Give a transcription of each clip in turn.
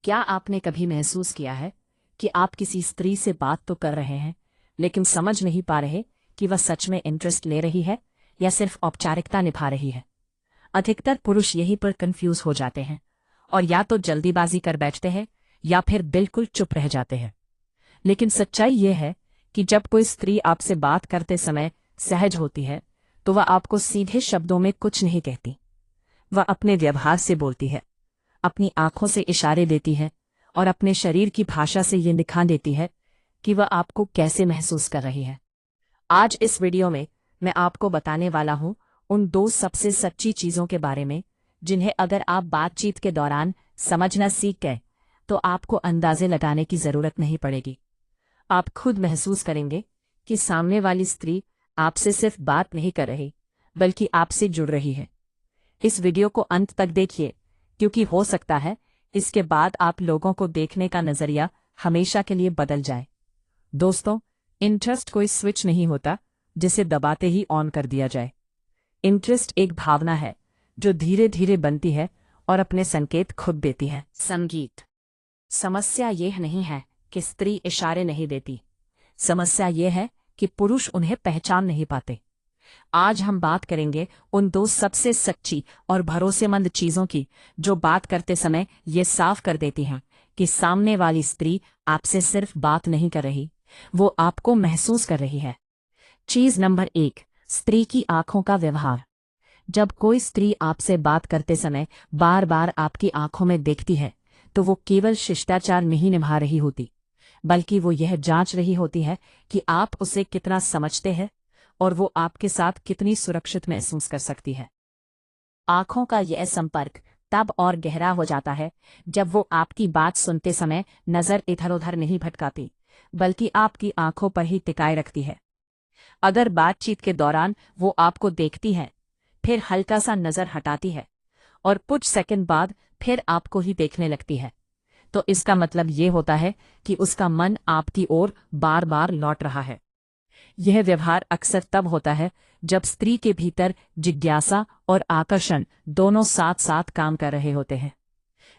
क्या आपने कभी महसूस किया है कि आप किसी स्त्री से बात तो कर रहे हैं, लेकिन समझ नहीं पा रहे कि वह सच में इंटरेस्ट ले रही है या सिर्फ औपचारिकता निभा रही है? अधिकतर पुरुष यहीं पर कंफ्यूज हो जाते हैं और या तो जल्दीबाजी कर बैठते हैं या फिर बिल्कुल चुप रह जाते हैं। लेकिन सच्चाई ये है कि जब कोई स्त्री आपसे बात करते समय सहज होती है, तो वह आपको सीधे शब्दों में कुछ नहीं कहती। वह अपने व्यवहार से बोलती है, अपनी आंखों से इशारे देती है और अपने शरीर की भाषा से ये दिखा देती है कि वह आपको कैसे महसूस कर रही है। आज इस वीडियो में मैं आपको बताने वाला हूं उन दो सबसे सच्ची चीजों के बारे में जिन्हें अगर आप बातचीत के दौरान समझना सीख गए तो आपको अंदाजे लगाने की जरूरत नहीं पड़ेगी। आप खुद महसूस करेंगे कि सामने वाली स्त्री आपसे सिर्फ बात नहीं कर रही, बल्कि आपसे जुड़ रही है। इस वीडियो को अंत तक देखिए, क्योंकि हो सकता है इसके बाद आप लोगों को देखने का नजरिया हमेशा के लिए बदल जाए। दोस्तों, इंटरेस्ट कोई स्विच नहीं होता जिसे दबाते ही ऑन कर दिया जाए। इंटरेस्ट एक भावना है जो धीरे धीरे बनती है और अपने संकेत खुद देती है। संगीत। समस्या यह नहीं है कि स्त्री इशारे नहीं देती, समस्या यह है कि पुरुष उन्हें पहचान नहीं पाते। आज हम बात करेंगे उन दो सबसे सच्ची और भरोसेमंद चीजों की जो बात करते समय ये साफ कर देती हैं कि सामने वाली स्त्री आपसे सिर्फ बात नहीं कर रही, वो आपको महसूस कर रही है। चीज नंबर 1, स्त्री की आंखों का व्यवहार। जब कोई स्त्री आपसे बात करते समय बार बार आपकी आंखों में देखती है, तो वो केवल शिष्टाचार नहीं निभा रही होती, बल्कि वो यह जांच रही होती है कि आप उसे कितना समझते हैं और वो आपके साथ कितनी सुरक्षित महसूस कर सकती है। आंखों का यह संपर्क तब और गहरा हो जाता है जब वो आपकी बात सुनते समय नजर इधर उधर नहीं भटकाती, बल्कि आपकी आंखों पर ही टिकाए रखती है। अगर बातचीत के दौरान वो आपको देखती है, फिर हल्का सा नजर हटाती है और कुछ सेकंड बाद फिर आपको ही देखने लगती है, तो इसका मतलब ये होता है कि उसका मन आपकी ओर बार बार लौट रहा है। यह व्यवहार अक्सर तब होता है जब स्त्री के भीतर जिज्ञासा और आकर्षण दोनों साथ साथ काम कर रहे होते हैं।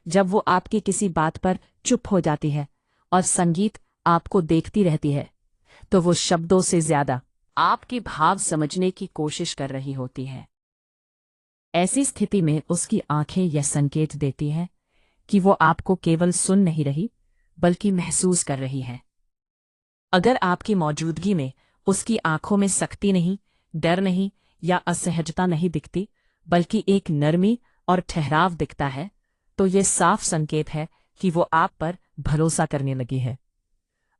जब वो आपकी किसी बात पर चुप हो जाती है और संगीत आपको देखती रहती है, तो वो शब्दों से ज्यादा आपके भाव समझने की कोशिश कर रही होती है। ऐसी स्थिति में उसकी आंखें यह संकेत देती हैं कि वो आपको केवल सुन नहीं रही, बल्कि महसूस कर रही है। अगर आपकी मौजूदगी में उसकी आंखों में सख्ती नहीं, डर नहीं या असहजता नहीं दिखती, बल्कि एक नरमी और ठहराव दिखता है, तो ये साफ संकेत है कि वो आप पर भरोसा करने लगी है।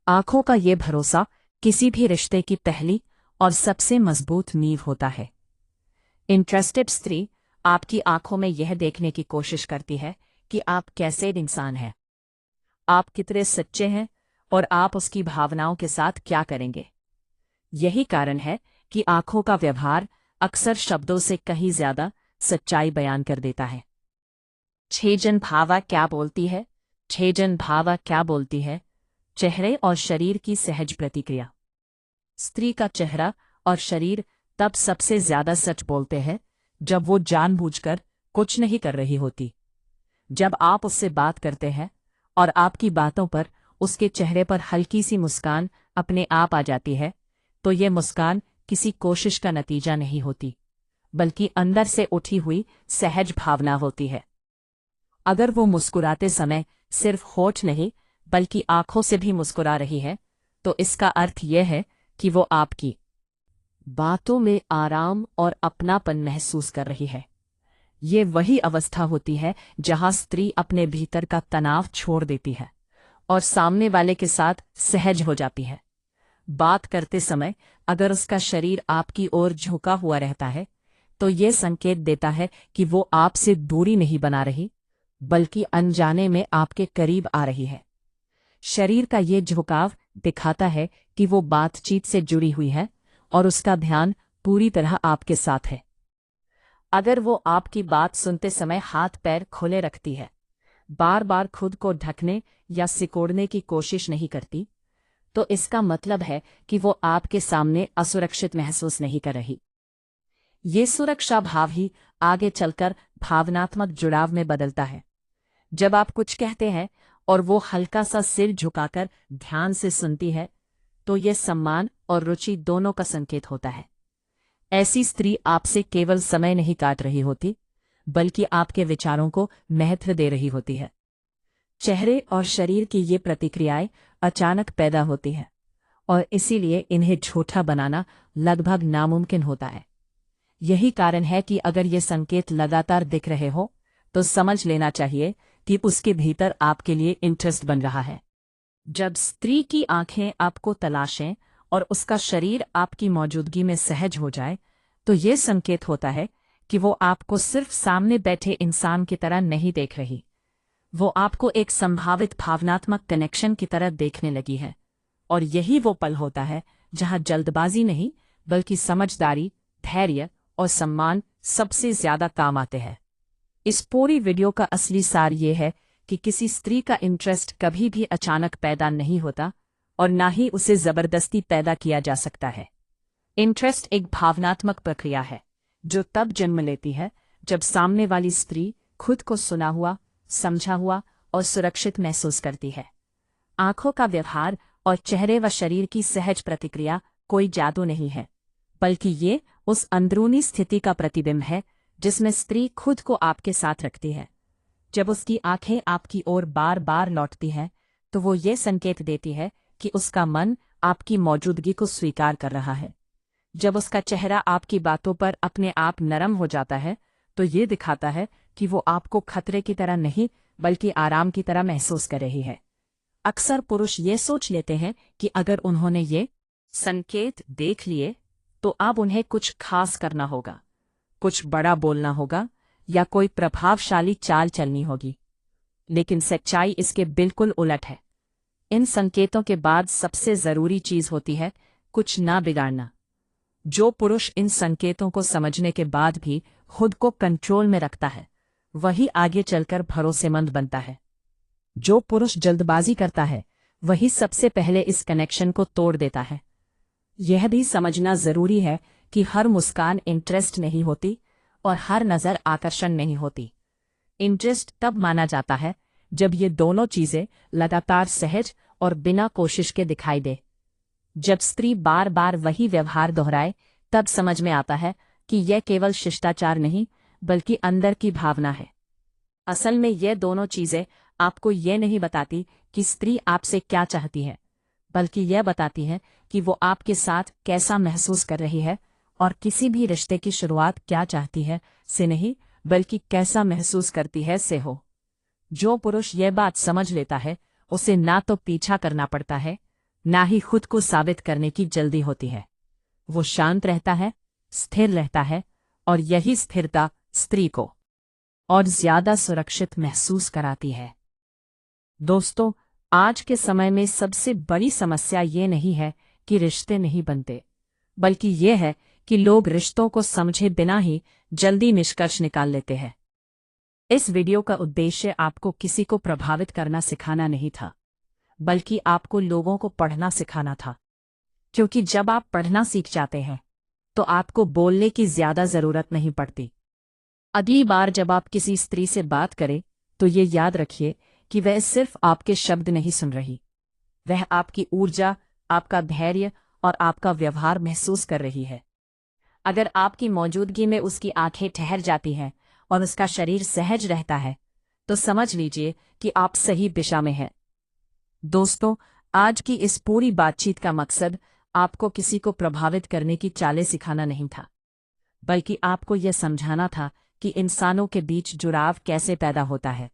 आंखों का ये भरोसा किसी भी रिश्ते की पहली और सबसे मजबूत नींव होता है। इंटरेस्टेड स्त्री आपकी आंखों में यह देखने की कोशिश करती है कि आप कैसे इंसान हैं, आप कितने सच्चे हैं और आप उसकी भावनाओं के साथ क्या करेंगे। यही कारण है कि आंखों का व्यवहार अक्सर शब्दों से कहीं ज्यादा सच्चाई बयान कर देता है। छेजन भावा क्या बोलती है? छेजन भावा क्या बोलती है? चेहरे और शरीर की सहज प्रतिक्रिया। स्त्री का चेहरा और शरीर तब सबसे ज्यादा सच बोलते हैं जब वो जानबूझकर कुछ नहीं कर रही होती। जब आप उससे बात करते हैं और आपकी बातों पर उसके चेहरे पर हल्की सी मुस्कान अपने आप आ जाती है, तो ये मुस्कान किसी कोशिश का नतीजा नहीं होती, बल्कि अंदर से उठी हुई सहज भावना होती है। अगर वो मुस्कुराते समय सिर्फ होठ नहीं, बल्कि आंखों से भी मुस्कुरा रही है, तो इसका अर्थ यह है कि वो आपकी बातों में आराम और अपनापन महसूस कर रही है। ये वही अवस्था होती है जहां स्त्री अपने भीतर का तनाव छोड़ देती है और सामने वाले के साथ सहज हो जाती है। बात करते समय अगर उसका शरीर आपकी ओर झुका हुआ रहता है, तो ये संकेत देता है कि वो आपसे दूरी नहीं बना रही, बल्कि अनजाने में आपके करीब आ रही है। शरीर का ये झुकाव दिखाता है कि वो बातचीत से जुड़ी हुई है और उसका ध्यान पूरी तरह आपके साथ है। अगर वो आपकी बात सुनते समय हाथ पैर खोले रखती है, बार बार खुद को ढकने या सिकोड़ने की कोशिश नहीं करती, तो इसका मतलब है कि वो आपके सामने असुरक्षित महसूस नहीं कर रही। ये सुरक्षा भाव ही आगे चलकर भावनात्मक जुड़ाव में बदलता है। जब आप कुछ कहते हैं और वो हल्का सा सिर झुकाकर ध्यान से सुनती है, तो ये सम्मान और रुचि दोनों का संकेत होता है। ऐसी स्त्री आपसे केवल समय नहीं काट रही होती, बल्कि आपके विचारों को महत्व दे रही होती है। चेहरे और शरीर की ये प्रतिक्रियाएं अचानक पैदा होती हैं, और इसीलिए इन्हें झूठा बनाना लगभग नामुमकिन होता है। यही कारण है कि अगर ये संकेत लगातार दिख रहे हो, तो समझ लेना चाहिए कि उसके भीतर आपके लिए इंटरेस्ट बन रहा है। जब स्त्री की आंखें आपको तलाशें और उसका शरीर आपकी मौजूदगी में सहज हो जाए, तो ये संकेत होता है कि वो आपको सिर्फ सामने बैठे इंसान की तरह नहीं देख रही, वो आपको एक संभावित भावनात्मक कनेक्शन की तरह देखने लगी है। और यही वो पल होता है जहां जल्दबाजी नहीं, बल्कि समझदारी, धैर्य और सम्मान सबसे ज्यादा काम आते हैं। इस पूरी वीडियो का असली सार ये है कि किसी स्त्री का इंटरेस्ट कभी भी अचानक पैदा नहीं होता, और ना ही उसे जबरदस्ती पैदा किया जा सकता है। इंटरेस्ट एक भावनात्मक प्रक्रिया है जो तब जन्म लेती है जब सामने वाली स्त्री खुद को सुना हुआ, समझा हुआ और सुरक्षित महसूस करती है। आंखों का व्यवहार और चेहरे व शरीर की सहज प्रतिक्रिया कोई जादू नहीं है, बल्कि ये उस अंदरूनी स्थिति का प्रतिबिंब है जिसमें स्त्री खुद को आपके साथ रखती है। जब उसकी आंखें आपकी ओर बार बार लौटती हैं, तो वो ये संकेत देती है कि उसका मन आपकी मौजूदगी को स्वीकार कर रहा है। जब उसका चेहरा आपकी बातों पर अपने आप नरम हो जाता है, तो ये दिखाता है कि वो आपको खतरे की तरह नहीं, बल्कि आराम की तरह महसूस कर रही है। अक्सर पुरुष ये सोच लेते हैं कि अगर उन्होंने ये संकेत देख लिए, तो अब उन्हें कुछ खास करना होगा, कुछ बड़ा बोलना होगा या कोई प्रभावशाली चाल चलनी होगी। लेकिन सच्चाई इसके बिल्कुल उलट है। इन संकेतों के बाद सबसे जरूरी चीज होती है कुछ ना बिगाड़ना। जो पुरुष इन संकेतों को समझने के बाद भी खुद को कंट्रोल में रखता है, वही आगे चलकर भरोसेमंद बनता है। जो पुरुष जल्दबाजी करता है, वही सबसे पहले इस कनेक्शन को तोड़ देता है। यह भी समझना जरूरी है कि हर मुस्कान इंटरेस्ट नहीं होती और हर नजर आकर्षण नहीं होती। इंटरेस्ट तब माना जाता है जब ये दोनों चीजें लगातार सहज और बिना कोशिश के दिखाई दे। जब स्त्री बार बार वही व्यवहार दोहराए, तब समझ में आता है कि यह केवल शिष्टाचार नहीं, बल्कि अंदर की भावना है। असल में ये दोनों चीजें आपको ये नहीं बताती कि स्त्री आपसे क्या चाहती है, बल्कि यह बताती है कि वो आपके साथ कैसा महसूस कर रही है, और किसी भी रिश्ते की शुरुआत क्या चाहती है से नहीं, बल्कि कैसा महसूस करती है से हो। जो पुरुष यह बात समझ लेता है, उसे ना तो पीछा करना पड़ता है, ना ही खुद को साबित करने की जल्दी होती है। वो शांत रहता है, स्थिर रहता है, और यही स्थिरता स्त्री को और ज्यादा सुरक्षित महसूस कराती है। दोस्तों, आज के समय में सबसे बड़ी समस्या ये नहीं है कि रिश्ते नहीं बनते, बल्कि ये है कि लोग रिश्तों को समझे बिना ही जल्दी निष्कर्ष निकाल लेते हैं। इस वीडियो का उद्देश्य आपको किसी को प्रभावित करना सिखाना नहीं था, बल्कि आपको लोगों को पढ़ना सिखाना था। क्योंकि जब आप पढ़ना सीख जाते हैं, तो आपको बोलने की ज्यादा जरूरत नहीं पड़ती। अगली बार जब आप किसी स्त्री से बात करें, तो ये याद रखिए कि वह सिर्फ आपके शब्द नहीं सुन रही, वह आपकी ऊर्जा, आपका धैर्य और आपका व्यवहार महसूस कर रही है। अगर आपकी मौजूदगी में उसकी आंखें ठहर जाती हैं और उसका शरीर सहज रहता है, तो समझ लीजिए कि आप सही दिशा में हैं। दोस्तों, आज की इस पूरी बातचीत का मकसद आपको किसी को प्रभावित करने की चालें सिखाना नहीं था, बल्कि आपको यह समझाना था कि इंसानों के बीच जुड़ाव कैसे पैदा होता है।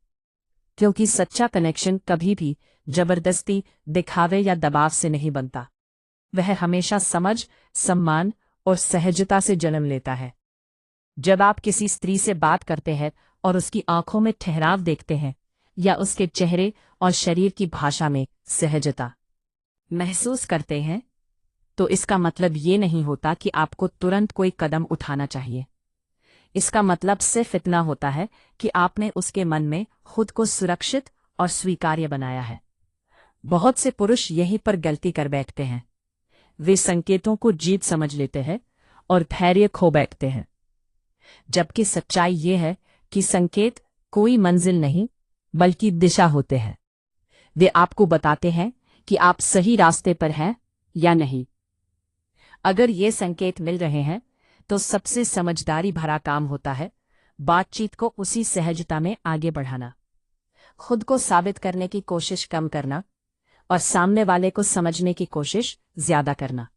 क्योंकि सच्चा कनेक्शन कभी भी जबरदस्ती, दिखावे या दबाव से नहीं बनता। वह हमेशा समझ, सम्मान और सहजता से जन्म लेता है। जब आप किसी स्त्री से बात करते हैं और उसकी आंखों में ठहराव देखते हैं, या उसके चेहरे और शरीर की भाषा में सहजता महसूस करते हैं, तो इसका मतलब ये नहीं होता कि आपको तुरंत कोई कदम उठाना चाहिए। इसका मतलब सिर्फ इतना होता है कि आपने उसके मन में खुद को सुरक्षित और स्वीकार्य बनाया है। बहुत से पुरुष यहीं पर गलती कर बैठते हैं। वे संकेतों को जीत समझ लेते हैं और धैर्य खो बैठते हैं, जबकि सच्चाई ये है कि संकेत कोई मंजिल नहीं, बल्कि दिशा होते हैं। वे आपको बताते हैं कि आप सही रास्ते पर हैं या नहीं। अगर ये संकेत मिल रहे हैं तो सबसे समझदारी भरा काम होता है बातचीत को उसी सहजता में आगे बढ़ाना, खुद को साबित करने की कोशिश कम करना और सामने वाले को समझने की कोशिश ज्यादा करना।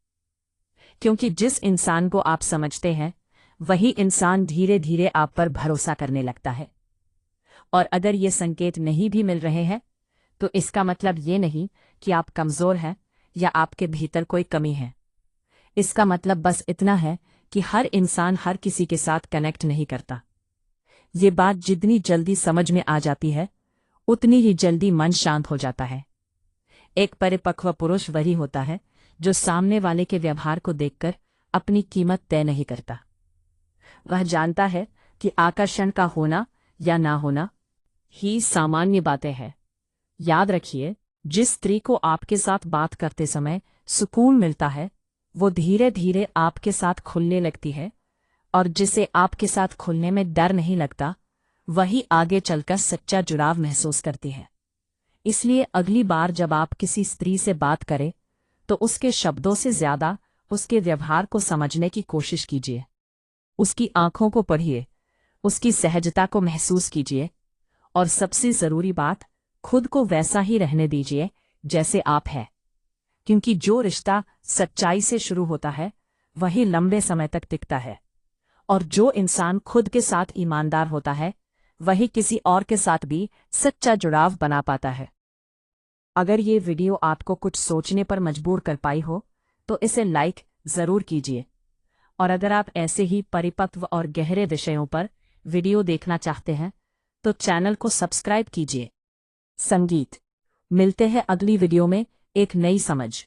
क्योंकि जिस इंसान को आप समझते हैं वही इंसान धीरे धीरे आप पर भरोसा करने लगता है। और अगर ये संकेत नहीं भी मिल रहे हैं तो इसका मतलब ये नहीं कि आप कमजोर हैं या आपके भीतर कोई कमी है। इसका मतलब बस इतना है कि हर इंसान हर किसी के साथ कनेक्ट नहीं करता। ये बात जितनी जल्दी समझ में आ जाती है उतनी ही जल्दी मन शांत हो जाता है। एक परिपक्व पुरुष वही होता है जो सामने वाले के व्यवहार को देखकर अपनी कीमत तय नहीं करता। वह जानता है कि आकर्षण का होना या ना होना ही सामान्य बातें हैं। याद रखिए, जिस स्त्री को आपके साथ बात करते समय सुकून मिलता है वो धीरे धीरे आपके साथ खुलने लगती है, और जिसे आपके साथ खुलने में डर नहीं लगता वही आगे चलकर सच्चा जुड़ाव महसूस करती है। इसलिए अगली बार जब आप किसी स्त्री से बात करें तो उसके शब्दों से ज्यादा उसके व्यवहार को समझने की कोशिश कीजिए। उसकी आंखों को पढ़िए, उसकी सहजता को महसूस कीजिए और सबसे जरूरी बात, खुद को वैसा ही रहने दीजिए जैसे आप हैं। क्योंकि जो रिश्ता सच्चाई से शुरू होता है वही लंबे समय तक टिकता है, और जो इंसान खुद के साथ ईमानदार होता है वही किसी और के साथ भी सच्चा जुड़ाव बना पाता है। अगर ये वीडियो आपको कुछ सोचने पर मजबूर कर पाई हो तो इसे लाइक जरूर कीजिए, और अगर आप ऐसे ही परिपक्व और गहरे विषयों पर वीडियो देखना चाहते हैं तो चैनल को सब्सक्राइब कीजिए। संगीत। मिलते हैं अगली वीडियो में एक नई समझ।